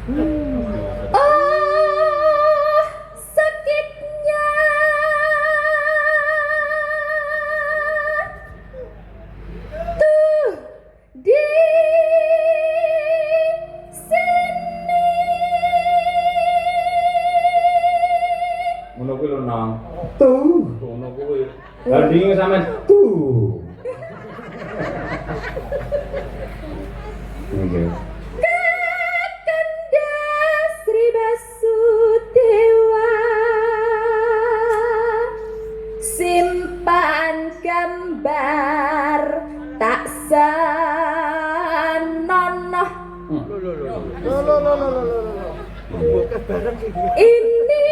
Oh, sakitnya tuh di sini. Ngono kuwi lho nang. Tuh, ngono kuwi. Bandinge sampean tuh. Nggih. Kakanda Sri Basudewa simpan gambar tak sanonoh. Ini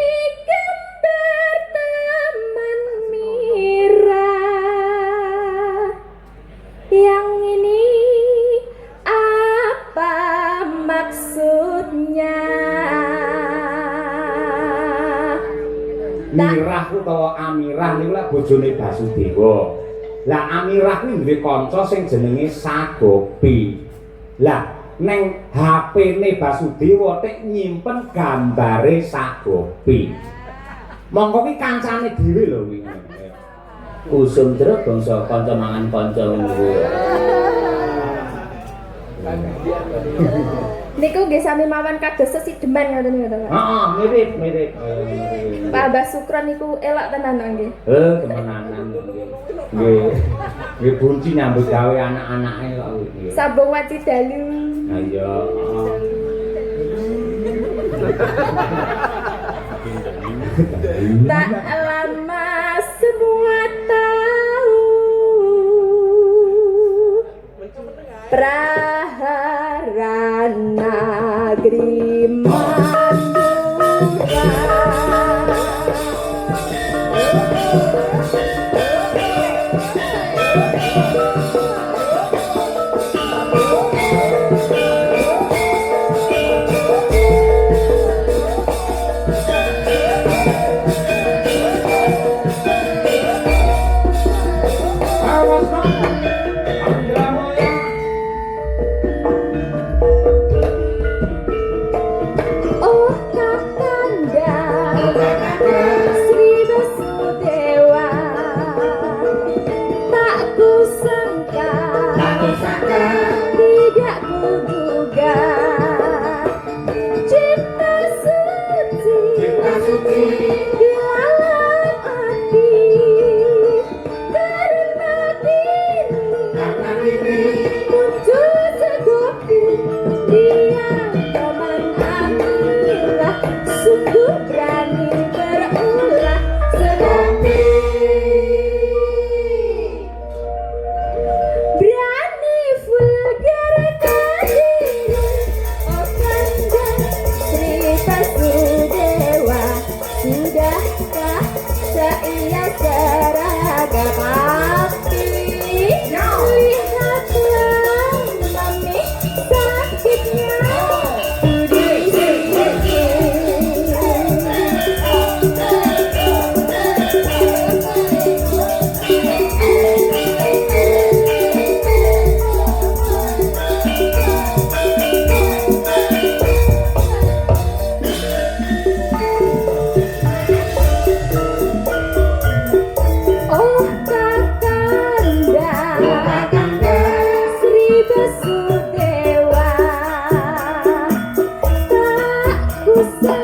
gambar teman Mira. Yang ini apa maksudnya? Mirah utawa Amirah niku lak bojone Basudewa. Lah Amirah kuwi duwe kanca sing jenenge Sagopi. Lah neng HP-ne Basudewa tek nyimpen gambare Sagopi. Monggo ki kancane dhewe lho kuwi. Usum truk bangsa kanca mangan kanca lungguh. Niku nggih sami mawon kados sesideman ngoten niku, Pak. Heeh, mirip. Pak Mbah Sukron niku elok tenan nggih. Temenanan nggih. Nggih bunci nyambut gawe anak-anake kok nggih. Sambung waci dalu. Ha iya. Tak lama semua tahu Prahara Nagri Mandura. Oh Kakanda Sri Basudewa, tak kusangka, tidak kuduga cinta suci di dalam hati. Karena kini muncul Sagopi, dia teman Amirah, sungguh berani berulah. Sagopi berani vulgarkan diri. Oh Kanda Sri Basudewa, sudahkah saya seragam api? Lihatlah mami sakitnya tuh di sini. Oh Kakanda Sri Basudewa, tak kusangka